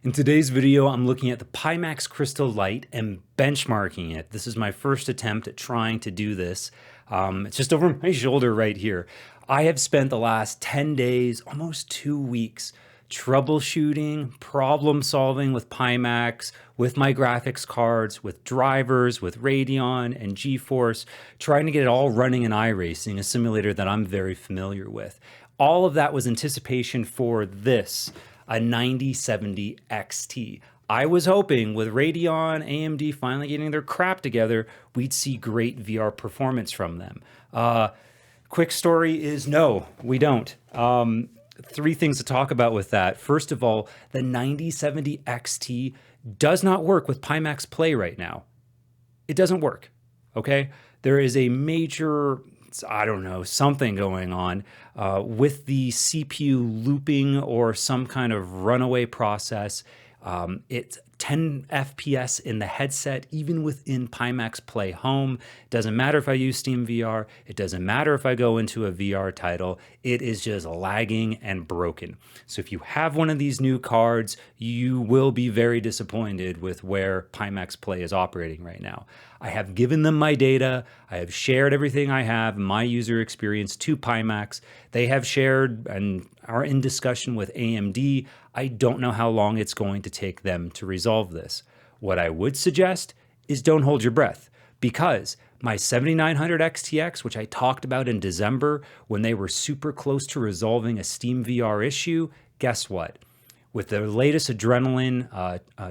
In today's video, I'm looking at the Pimax Crystal Light and benchmarking it. This is my first attempt at trying to do this. It's just over my shoulder right here. I have spent the last 10 days, almost 2 weeks, troubleshooting, problem solving with Pimax, with my graphics cards, with drivers, with Radeon and GeForce, trying to get it all running in iRacing, a simulator that I'm very familiar with. All of that was anticipation for this, a 9070 XT. I was hoping with Radeon, AMD finally getting their crap together, we'd see great VR performance from them. Quick story is no, we don't. Three things to talk about with that. First of all, the 9070 XT does not work with Pimax Play right now. It doesn't work, okay? There is a major, I don't know, something going on with the CPU looping or some kind of runaway process. It's 10 FPS in the headset, even within Pimax Play Home. Doesn't matter if I use Steam VR. It doesn't matter if I go into a VR title. It is just lagging and broken. So if you have one of these new cards, you will be very disappointed with where Pimax Play is operating right now. I have given them my data. I have shared everything I have, my user experience to Pimax. They have shared and are in discussion with AMD. I don't know how long it's going to take them to resolve this. What I would suggest is don't hold your breath, because my 7900 XTX, which I talked about in December when they were super close to resolving a Steam VR issue, guess what? With the latest Adrenaline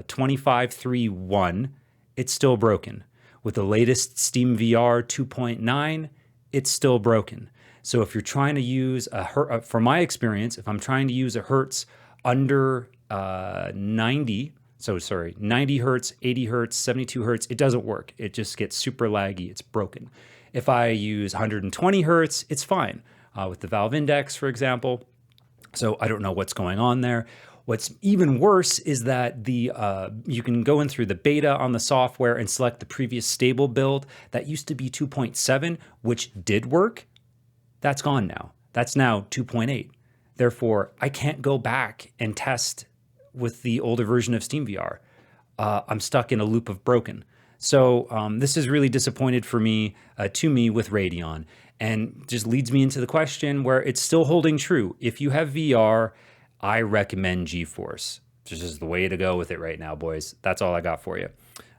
2531, it's still broken. With the latest Steam VR 2.9, it's still broken. So if you're trying to use from my experience, if I'm trying to use a Hertz under 90 Hertz, 80 Hertz, 72 Hertz, it doesn't work. It just gets super laggy. It's broken. If I use 120 Hertz, it's fine. With the Valve Index, for example. So I don't know what's going on there. What's even worse is that you can go in through the beta on the software and select the previous stable build. That used to be 2.7, which did work. That's gone now. That's now 2.8. Therefore, I can't go back and test with the older version of Steam VR. I'm stuck in a loop of broken. So this is really disappointed for me, to me, with Radeon, and just leads me into the question where it's still holding true. If you have VR, I recommend GeForce. This is the way to go with it right now, boys. That's all I got for you.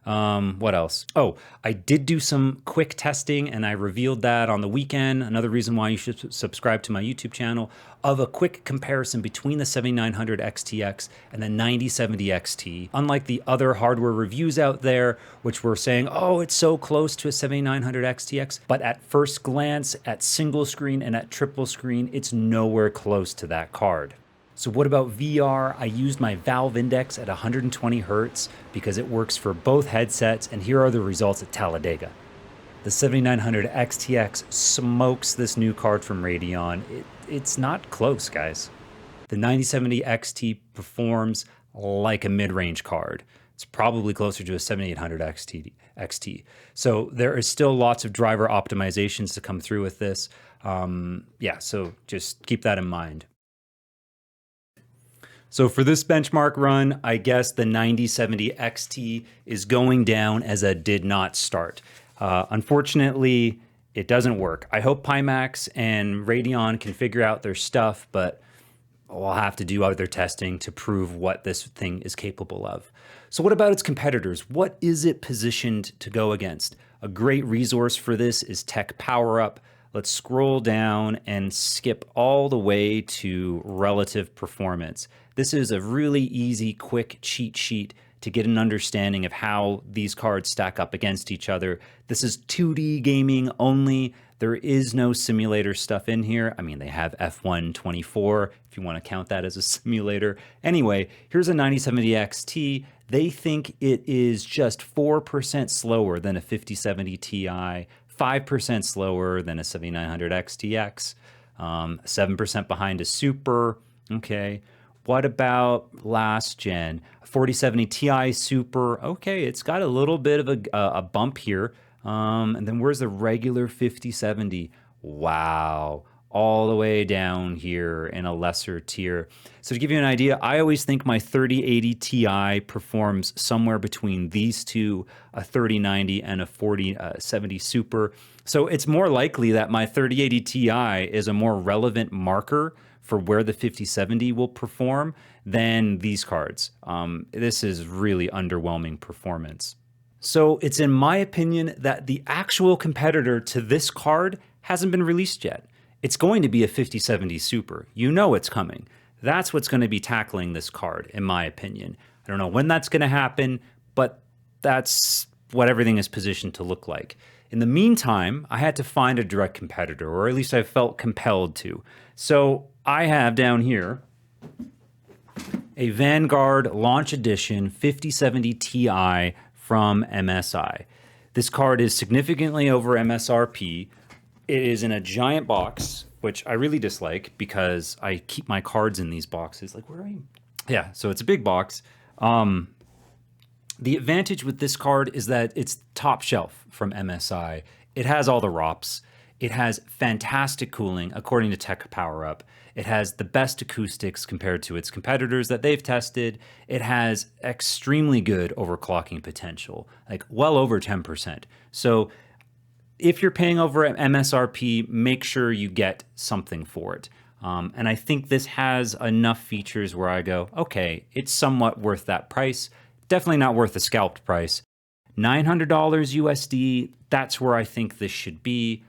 What else? Oh, I did do some quick testing, and I revealed that on the weekend. Another reason why you should subscribe to my YouTube channel, of a quick comparison between the 7900 XTX and the 9070 XT. Unlike the other hardware reviews out there, which were saying, oh, it's so close to a 7900 XTX, but at first glance, at single screen and at triple screen, it's nowhere close to that card. So what about VR? I used my Valve Index at 120 Hertz because it works for both headsets, and here are the results at Talladega. The 7900 XTX smokes this new card from Radeon. It's not close, guys. The 9070 XT performs like a mid-range card. It's probably closer to a 7800 XT. So there is still lots of driver optimizations to come through with this. So just keep that in mind. So for this benchmark run, I guess the 9070 XT is going down as a did not start. Unfortunately, it doesn't work. I hope Pimax and Radeon can figure out their stuff, but we'll have to do other testing to prove what this thing is capable of. So what about its competitors? What is it positioned to go against? A great resource for this is Tech Power Up. Let's scroll down and skip all the way to relative performance. This is a really easy, quick cheat sheet to get an understanding of how these cards stack up against each other. This is 2D gaming only. There is no simulator stuff in here. I mean, they have F1 24, if you want to count that as a simulator. Anyway, here's a 9070 XT. They think it is just 4% slower than a 5070 Ti, 5% slower than a 7900 XTX, 7% behind a Super. Okay. What about last gen? 4070 Ti Super. Okay, it's got a little bit of a bump here. And then where's the regular 5070? Wow. all the way down here in a lesser tier. So to give you an idea, I always think my 3080 Ti performs somewhere between these two, a 3090 and a 4070 Super. So it's more likely that my 3080 Ti is a more relevant marker for where the 5070 will perform than these cards. This is really underwhelming performance. So it's in my opinion that the actual competitor to this card hasn't been released yet. It's going to be a 5070 Super. You know it's coming. That's what's going to be tackling this card, in my opinion. I don't know when that's going to happen, but that's what everything is positioned to look like. In the meantime, I had to find a direct competitor, or at least I felt compelled to. So I have down here a Vanguard Launch Edition 5070 Ti from MSI. This card is significantly over MSRP. It is in a giant box, which I really dislike because I keep my cards in these boxes. Like, where are you? Yeah, so it's a big box. The advantage with this card is that it's top shelf from MSI. It has all the ROPs. It has fantastic cooling, according to Tech Power Up. It has the best acoustics compared to its competitors that they've tested. It has extremely good overclocking potential, like well over 10%. So if you're paying over MSRP, make sure you get something for it. And I think this has enough features where I go, okay, it's somewhat worth that price. Definitely not worth the scalped price. $900 USD, that's where I think this should be.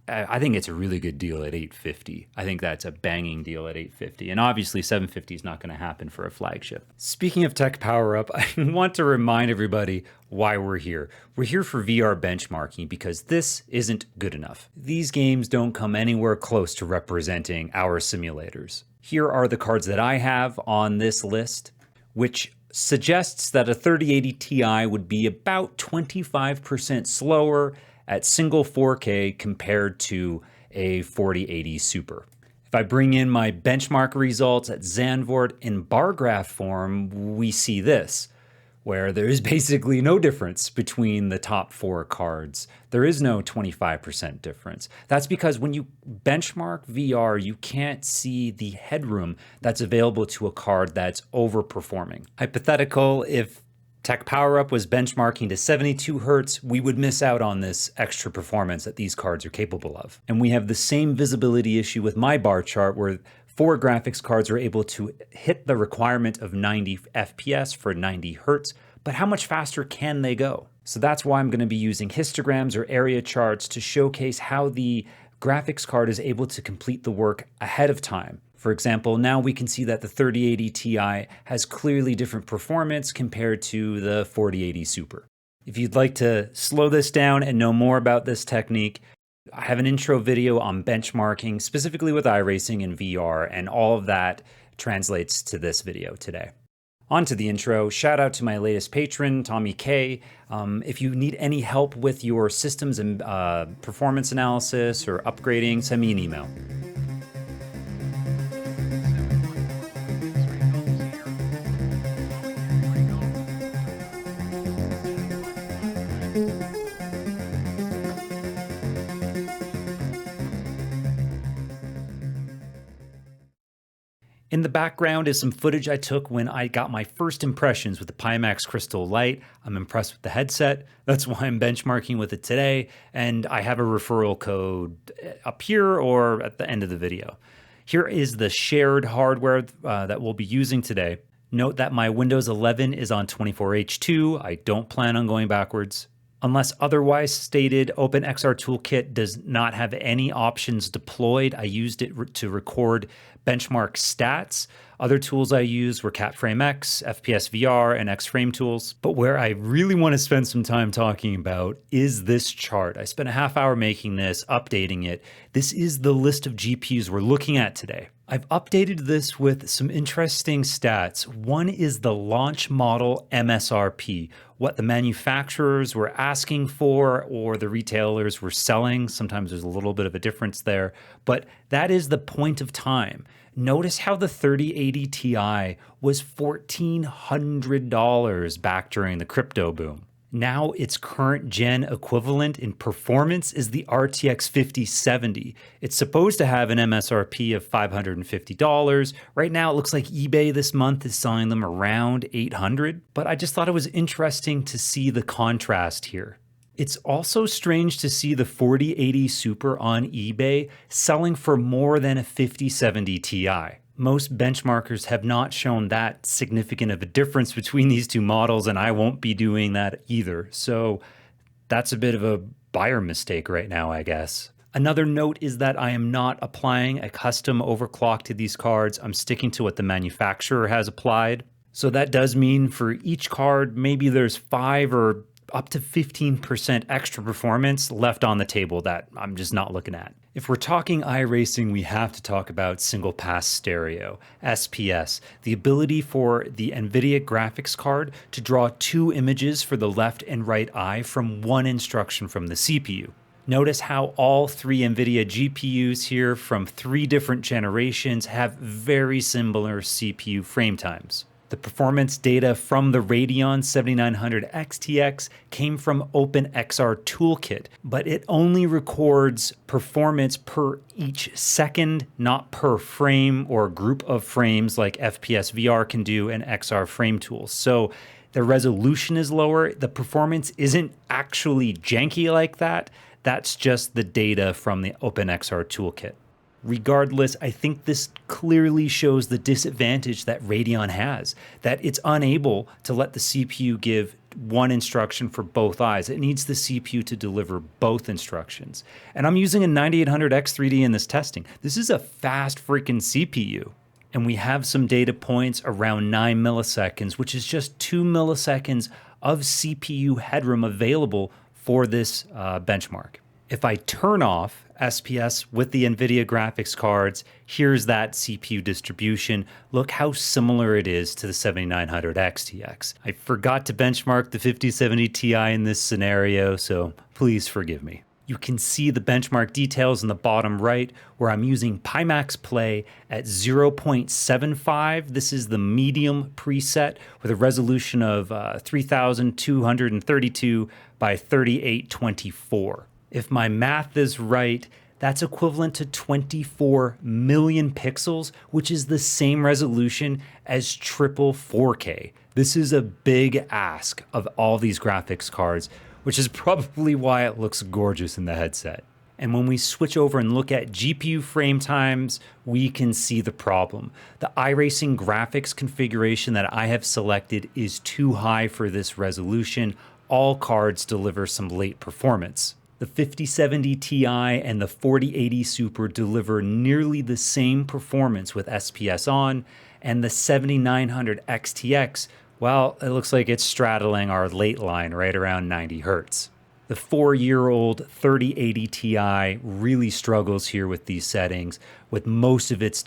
I think it's a really good deal at $850. I think that's a banging deal at $850. And obviously $750 is not going to happen for a flagship. Speaking of Tech Power Up, I want to remind everybody why we're here. We're here for VR benchmarking because this isn't good enough. These games don't come anywhere close to representing our simulators. Here are the cards that I have on this list, which suggests that a 3080 Ti would be about 25% slower at single 4K compared to a 4080 Super. If I bring in my benchmark results at Zandvoort in bar graph form, we see this, where there is basically no difference between the top four cards. There is no 25% difference. That's because when you benchmark VR, you can't see the headroom that's available to a card that's overperforming. Hypothetical, if Tech Power Up was benchmarking to 72 Hertz, we would miss out on this extra performance that these cards are capable of. And we have the same visibility issue with my bar chart where 4 graphics cards are able to hit the requirement of 90 FPS for 90 Hertz, but how much faster can they go? So that's why I'm going to be using histograms or area charts to showcase how the graphics card is able to complete the work ahead of time. For example, now we can see that the 3080 Ti has clearly different performance compared to the 4080 Super. If you'd like to slow this down and know more about this technique, I have an intro video on benchmarking, specifically with iRacing and VR, and all of that translates to this video today. On to the intro. Shout out to my latest patron, Tommy K. If you need any help with your systems and performance analysis or upgrading, send me an email. In the background is some footage I took when I got my first impressions with the Pimax Crystal Light. I'm impressed with the headset. That's why I'm benchmarking with it today. And I have a referral code up here or at the end of the video. Here is the shared hardware that we'll be using today. Note that my Windows 11 is on 24H2. I don't plan on going backwards. Unless otherwise stated, OpenXR Toolkit does not have any options deployed. I used it to record benchmark stats. Other tools I used were CapFrameX, FPS VR, and Xframe tools. But where I really want to spend some time talking about is this chart. I spent a half hour making this, updating it. This is the list of GPUs we're looking at today. I've updated this with some interesting stats. One is the launch model MSRP, what the manufacturers were asking for or the retailers were selling. Sometimes there's a little bit of a difference there, but that is the point of time. Notice how the 3080 Ti was $1,400 back during the crypto boom. Now its current gen equivalent in performance is the RTX 5070. It's supposed to have an MSRP of $550. Right now it looks like eBay this month is selling them around $800, but I just thought it was interesting to see the contrast here. It's also strange to see the 4080 Super on eBay selling for more than a 5070 Ti. Most benchmarkers have not shown that significant of a difference between these two models, and I won't be doing that either. So that's a bit of a buyer mistake right now, I guess. Another note is that I am not applying a custom overclock to these cards. I'm sticking to what the manufacturer has applied. So that does mean for each card, maybe there's 5 or up to 15% extra performance left on the table that I'm just not looking at. If we're talking iRacing, we have to talk about single pass stereo, SPS, the ability for the NVIDIA graphics card to draw 2 images for the left and right eye from one instruction from the CPU. Notice how all 3 NVIDIA GPUs here from 3 different generations have very similar CPU frame times. The performance data from the Radeon 7900 XTX came from OpenXR Toolkit, but it only records performance per each second, not per frame or group of frames like FPS VR can do and XR Frame Tools. So the resolution is lower. The performance isn't actually janky like that. That's just the data from the OpenXR Toolkit. Regardless, I think this clearly shows the disadvantage that Radeon has, that it's unable to let the CPU give one instruction for both eyes. It needs the CPU to deliver both instructions. And I'm using a 9800X3D in this testing. This is a fast freaking CPU. And we have some data points around 9 milliseconds, which is just 2 milliseconds of CPU headroom available for this benchmark. If I turn off SPS with the NVIDIA graphics cards, here's that CPU distribution. Look how similar it is to the 7900 XTX. I forgot to benchmark the 5070 Ti in this scenario, so please forgive me. You can see the benchmark details in the bottom right where I'm using Pimax Play at 0.75. This is the medium preset with a resolution of 3232 by 3824. If my math is right, that's equivalent to 24 million pixels, which is the same resolution as triple 4K. This is a big ask of all these graphics cards, which is probably why it looks gorgeous in the headset. And when we switch over and look at GPU frame times, we can see the problem. The iRacing graphics configuration that I have selected is too high for this resolution. All cards deliver some late performance. The 5070 Ti and the 4080 Super deliver nearly the same performance with SPS on, and the 7900 XTX, well, it looks like it's straddling our late line right around 90 Hz. The 4-year-old 3080 Ti really struggles here with these settings, with most of its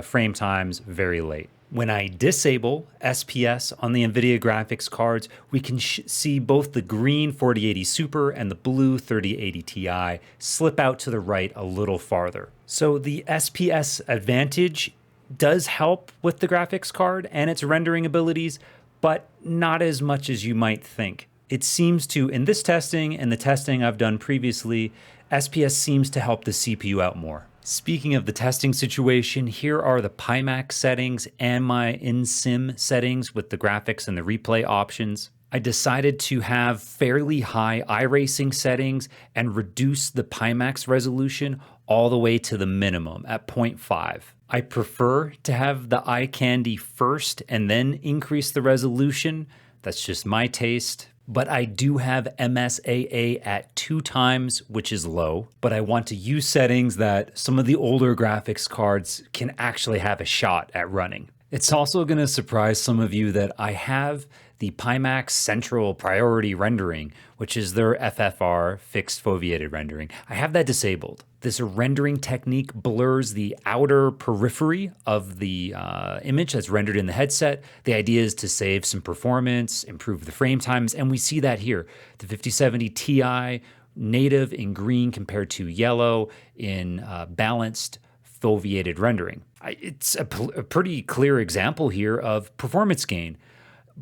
frame times very late. When I disable SPS on the NVIDIA graphics cards, we can see both the green 4080 Super and the blue 3080 Ti slip out to the right a little farther. So the SPS Advantage does help with the graphics card and its rendering abilities, but not as much as you might think. It seems to, in this testing and the testing I've done previously, SPS seems to help the CPU out more. Speaking of the testing situation, here are the Pimax settings and my in-sim settings with the graphics and the replay options. I decided to have fairly high iRacing settings and reduce the Pimax resolution all the way to the minimum at 0.5. I prefer to have the eye candy first and then increase the resolution. That's just my taste. But I do have MSAA at 2 times, which is low, but I want to use settings that some of the older graphics cards can actually have a shot at running. It's also going to surprise some of you that I have the Pimax Central Priority Rendering, which is their FFR, fixed foveated rendering. I have that disabled. This rendering technique blurs the outer periphery of the image that's rendered in the headset. The idea is to save some performance, improve the frame times, and we see that here. The 5070 Ti, native in green compared to yellow in balanced foveated rendering. It's a pretty clear example here of performance gain.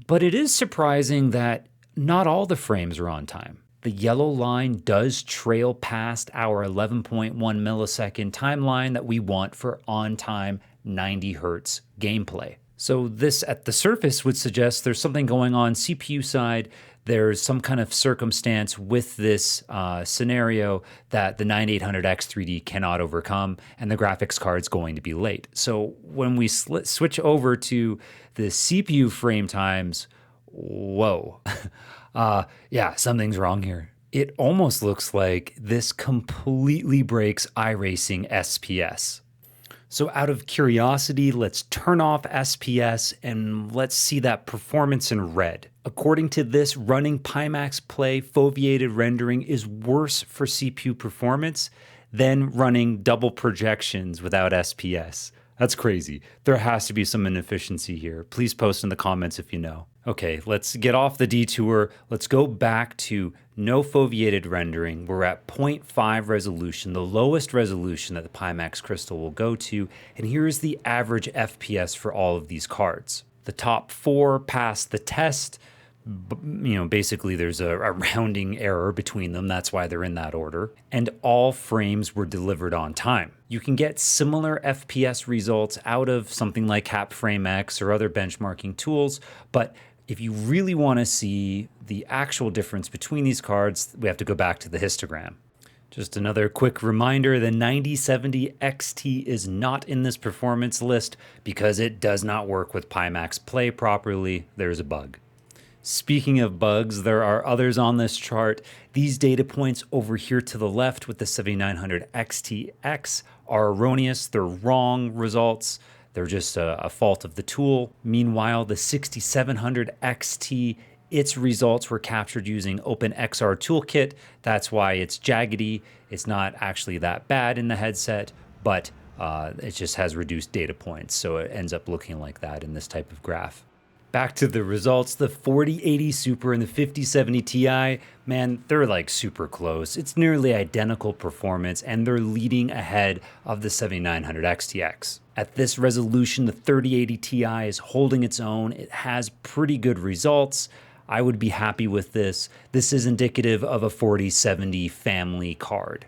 But it is surprising that not all the frames are on time. The yellow line does trail past our 11.1 millisecond timeline that we want for on-time 90 hertz gameplay. So this at the surface would suggest there's something going on CPU side. There's some kind of circumstance with this scenario that the 9800X 3D cannot overcome, and the graphics card's going to be late. So when we switch over to the CPU frame times, whoa. Yeah, something's wrong here. It almost looks like this completely breaks iRacing SPS. So out of curiosity, let's turn off SPS and let's see that performance in red. According to this, running Pimax Play foveated rendering is worse for CPU performance than running double projections without SPS. That's crazy. There has to be some inefficiency here. Please post in the comments if you know. Okay, let's get off the detour. Let's go back to no foveated rendering. We're at 0.5 resolution, the lowest resolution that the Pimax Crystal will go to. And here's the average FPS for all of these cards. The top 4 pass the test. Basically there's a rounding error between them. That's why they're in that order. And all frames were delivered on time. You can get similar FPS results out of something like CapFrameX or other benchmarking tools, but if you really want to see the actual difference between these cards, we have to go back to the histogram. Just another quick reminder, the 9070 XT is not in this performance list because it does not work with Pimax Play properly. There's a bug. Speaking of bugs, there are others on this chart. These data points over here to the left with the 7900 XTX are erroneous. They're wrong results. They're just a fault of the tool. Meanwhile, the 6700 XT, its results were captured using OpenXR Toolkit. That's why it's jaggedy. It's not actually that bad in the headset, but it just has reduced data points. So it ends up looking like that in this type of graph. Back to the results, the 4080 Super and the 5070 Ti, man, they're like super close. It's nearly identical performance and they're leading ahead of the 7900 XTX. At this resolution, the 3080 Ti is holding its own. It has pretty good results. I would be happy with this. This is indicative of a 4070 family card.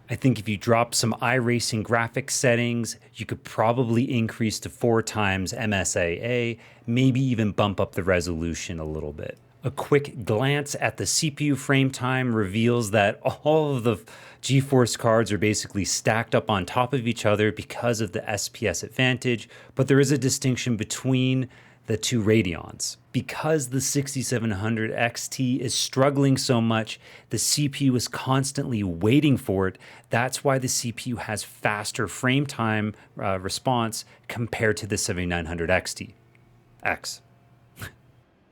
I think if you drop some iRacing graphics settings, you could probably increase to 4 times MSAA, maybe even bump up the resolution a little bit. A quick glance at the CPU frame time reveals that all of the GeForce cards are basically stacked up on top of each other because of the SPS Advantage, but there is a distinction between the two Radeons. Because the 6700 XT is struggling so much, the CPU is constantly waiting for it. That's why the CPU has faster frame time response compared to the 7900 XTX.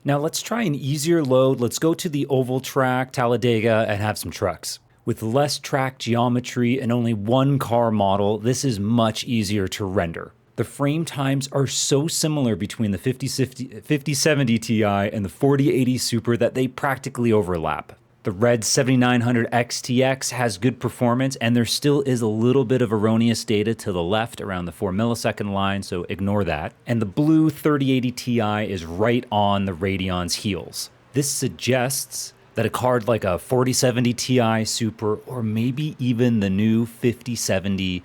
Now let's try an easier load. Let's go to the oval track, Talladega, and have some trucks. With less track geometry and only one car model, this is much easier to render. The frame times are so similar between the 5070 Ti and the 4080 Super that they practically overlap. The red 7900 XTX has good performance, and there still is a little bit of erroneous data to the left around the 4 millisecond line, so ignore that. And the blue 3080 Ti is right on the Radeon's heels. This suggests that a card like a 4070 Ti Super, or maybe even the new 5070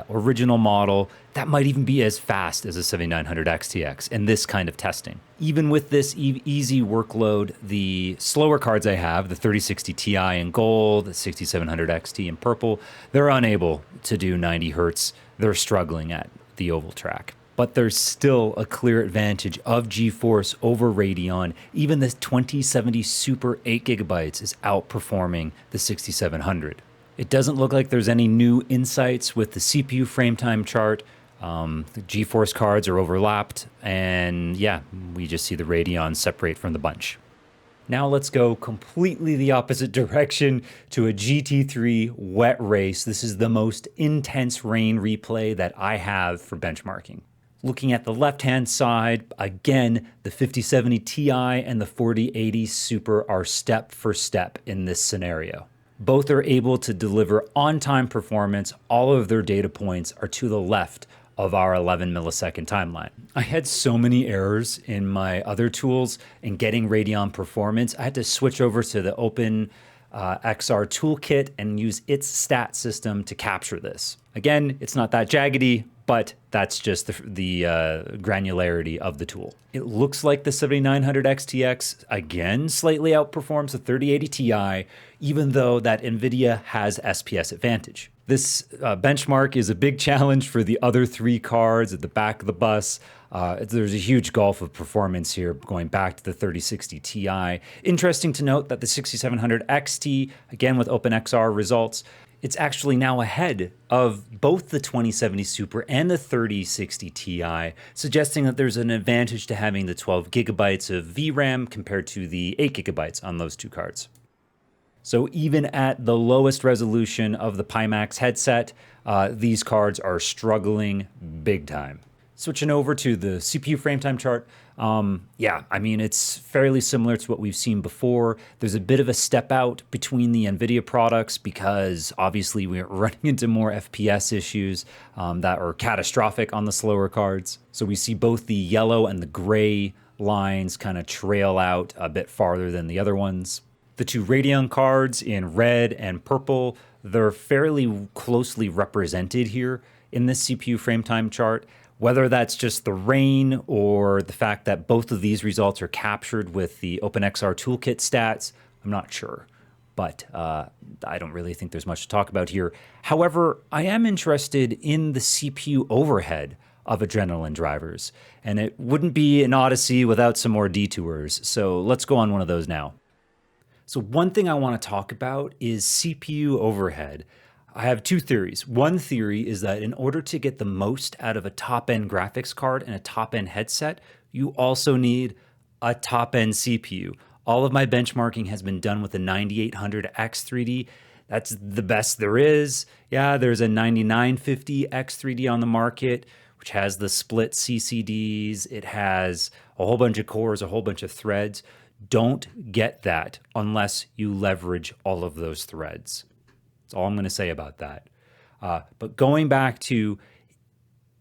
original model, that might even be as fast as a 7900 XTX in this kind of testing. Even with this easy workload, the slower cards I have, the 3060 Ti in gold, the 6700 XT in purple, they're unable to do 90 hertz. They're struggling at the oval track. But there's still a clear advantage of GeForce over Radeon. Even the 2070 Super 8 gigabytes is outperforming the 6700. It doesn't look like there's any new insights with the CPU frame time chart. The GeForce cards are overlapped, and yeah, we just see the Radeon separate from the bunch. Now let's go completely the opposite direction to a GT3 wet race. This is the most intense rain replay that I have for benchmarking. Looking at the left-hand side, again, the 5070 Ti and the 4080 Super are step for step in this scenario. Both are able to deliver on-time performance. All of their data points are to the left of our 11 millisecond timeline. I had so many errors in my other tools in getting Radeon performance. I had to switch over to the Open XR toolkit and use its stat system to capture this. Again, it's not that jaggedy, but that's just the granularity of the tool. It looks like the 7900 XTX, again, slightly outperforms the 3080 Ti, even though that NVIDIA has SPS Advantage. This benchmark is a big challenge for the other three cards at the back of the bus. There's a huge gulf of performance here going back to the 3060 Ti. Interesting to note that the 6700 XT, again with OpenXR results, it's actually now ahead of both the 2070 Super and the 3060 Ti, suggesting that there's an advantage to having the 12 gigabytes of VRAM compared to the 8 gigabytes on those two cards. So even at the lowest resolution of the Pimax headset, these cards are struggling big time. Switching over to the CPU frame time chart, yeah, I mean, it's fairly similar to what we've seen before. There's a bit of a step out between the NVIDIA products because obviously we're running into more FPS issues that are catastrophic on the slower cards. So we see both the yellow and the gray lines kind of trail out a bit farther than the other ones. The two Radeon cards in red and purple, they're fairly closely represented here in this CPU frame time chart. Whether that's just the rain or the fact that both of these results are captured with the OpenXR toolkit stats, I'm not sure. But I don't really think there's much to talk about here. However, I am interested in the CPU overhead of adrenaline drivers, and it wouldn't be an odyssey without some more detours. So let's go on one of those now. So one thing I want to talk about is CPU overhead. I have two theories. One theory is that in order to get the most out of a top-end graphics card and a top-end headset, you also need a top-end CPU. All of my benchmarking has been done with the 9800X 3D. That's the best there is. Yeah, there's a 9950X 3D on the market, which has the split CCDs. It has a whole bunch of cores, a whole bunch of threads. Don't get that unless you leverage all of those threads. That's all I'm going to say about that. But going back to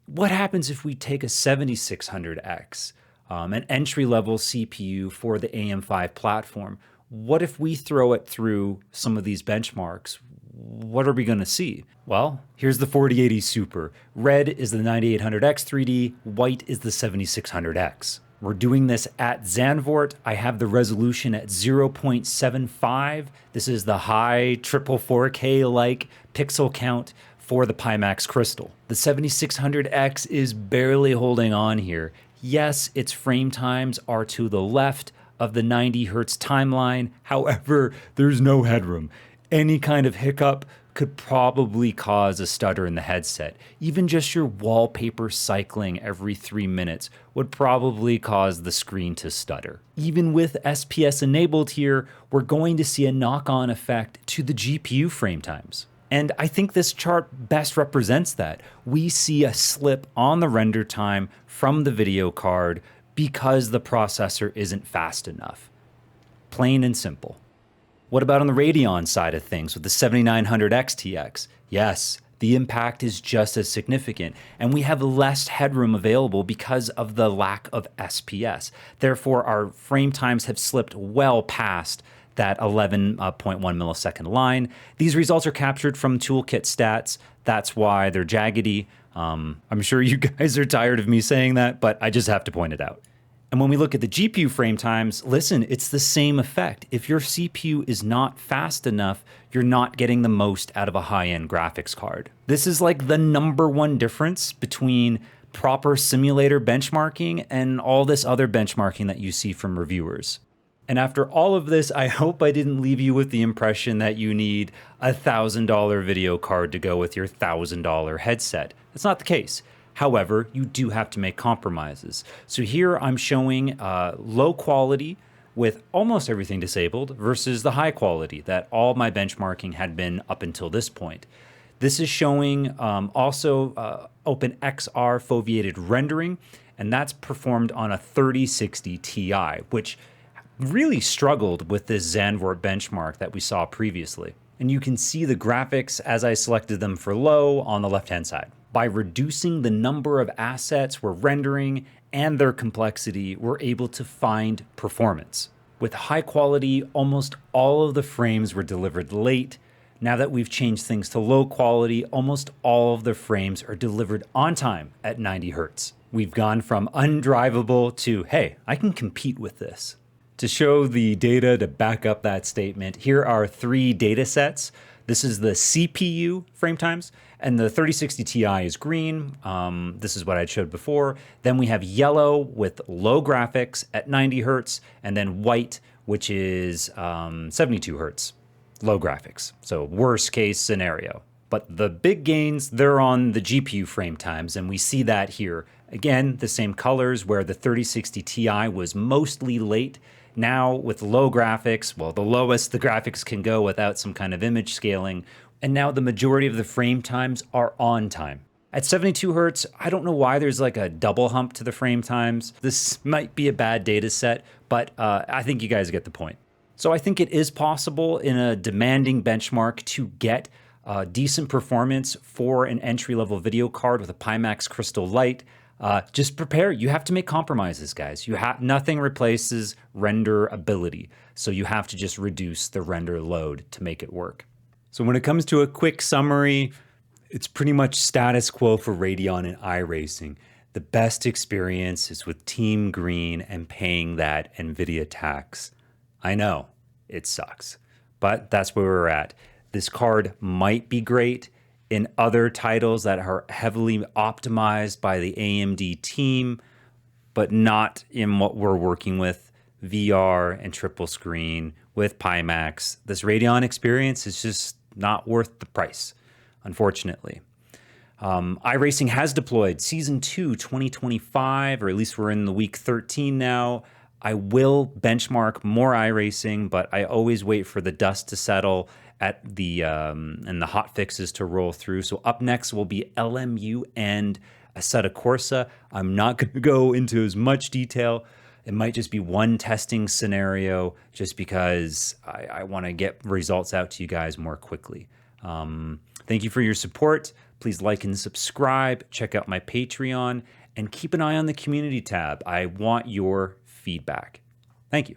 what happens if we take a 7600X, an entry-level CPU for the AM5 platform? What if we throw it through some of these benchmarks? What are we going to see? Well, here's the 4080 Super. Red is the 9800X 3D, white is the 7600X. We're doing this at Zandvoort. I have the resolution at 0.75. This is the high triple 4K-like pixel count for the Pimax Crystal. The 7600X is barely holding on here. Yes, its frame times are to the left of the 90 Hertz timeline. However, there's no headroom. Any kind of hiccup could probably cause a stutter in the headset. Even just your wallpaper cycling every 3 minutes would probably cause the screen to stutter. Even with SPS enabled here, we're going to see a knock-on effect to the GPU frame times. And I think this chart best represents that. We see a slip on the render time from the video card because the processor isn't fast enough. Plain and simple. What about on the Radeon side of things with the 7900 XTX? Yes, the impact is just as significant, and we have less headroom available because of the lack of SPS. Therefore, our frame times have slipped well past that 11.1 millisecond line. These results are captured from toolkit stats. That's why they're jaggedy. I'm sure you guys are tired of me saying that, but I just have to point it out. And when we look at the GPU frame times, listen, it's the same effect. If your CPU is not fast enough, you're not getting the most out of a high-end graphics card. This is like the #1 difference between proper simulator benchmarking and all this other benchmarking that you see from reviewers. And after all of this, I hope I didn't leave you with the impression that you need a $1,000 video card to go with your $1,000 headset. That's not the case. However, you do have to make compromises. So here I'm showing low quality with almost everything disabled versus the high quality that all my benchmarking had been up until this point. This is showing also OpenXR foveated rendering, and that's performed on a 3060 Ti, which really struggled with this Zandvoort benchmark that we saw previously. And you can see the graphics as I selected them for low on the left-hand side. By reducing the number of assets we're rendering and their complexity, we're able to find performance. With high quality, almost all of the frames were delivered late. Now that we've changed things to low quality, almost all of the frames are delivered on time at 90 Hz. We've gone from undrivable to, hey, I can compete with this. To show the data to back up that statement, here are 3 data sets. This is the CPU frame times, and the 3060 Ti is green. This is what I showed before. Then we have yellow with low graphics at 90 Hz, and then white, which is 72 Hz, low graphics. So worst case scenario. But the big gains, they're on the GPU frame times, and we see that here. Again, the same colors where the 3060 Ti was mostly late. Now with low graphics, well, the lowest the graphics can go without some kind of image scaling. And now the majority of the frame times are on time. At 72 Hz, I don't know why there's like a double hump to the frame times. This might be a bad data set, but I think you guys get the point. So I think it is possible in a demanding benchmark to get decent performance for an entry-level video card with a Pimax Crystal Light. Just prepare. You have to make compromises, guys. Nothing replaces render ability. So you have to just reduce the render load to make it work. So when it comes to a quick summary, it's pretty much status quo for Radeon and iRacing. The best experience is with Team Green and paying that NVIDIA tax. I know, it sucks, but that's where we're at. This card might be great in other titles that are heavily optimized by the AMD team, but not in what we're working with, VR and triple screen with Pimax. This Radeon experience is just not worth the price, unfortunately. iRacing has deployed Season 2 2025, or at least we're in the week 13 now. I will benchmark more iRacing, but I always wait for the dust to settle and the hot fixes to roll through. So up next will be LMU and Assetto Corsa. I'm not going to go into as much detail. It might just be one testing scenario just because I want to get results out to you guys more quickly. Thank you for your support. Please like and subscribe. Check out my Patreon and keep an eye on the community tab. I want your feedback. Thank you.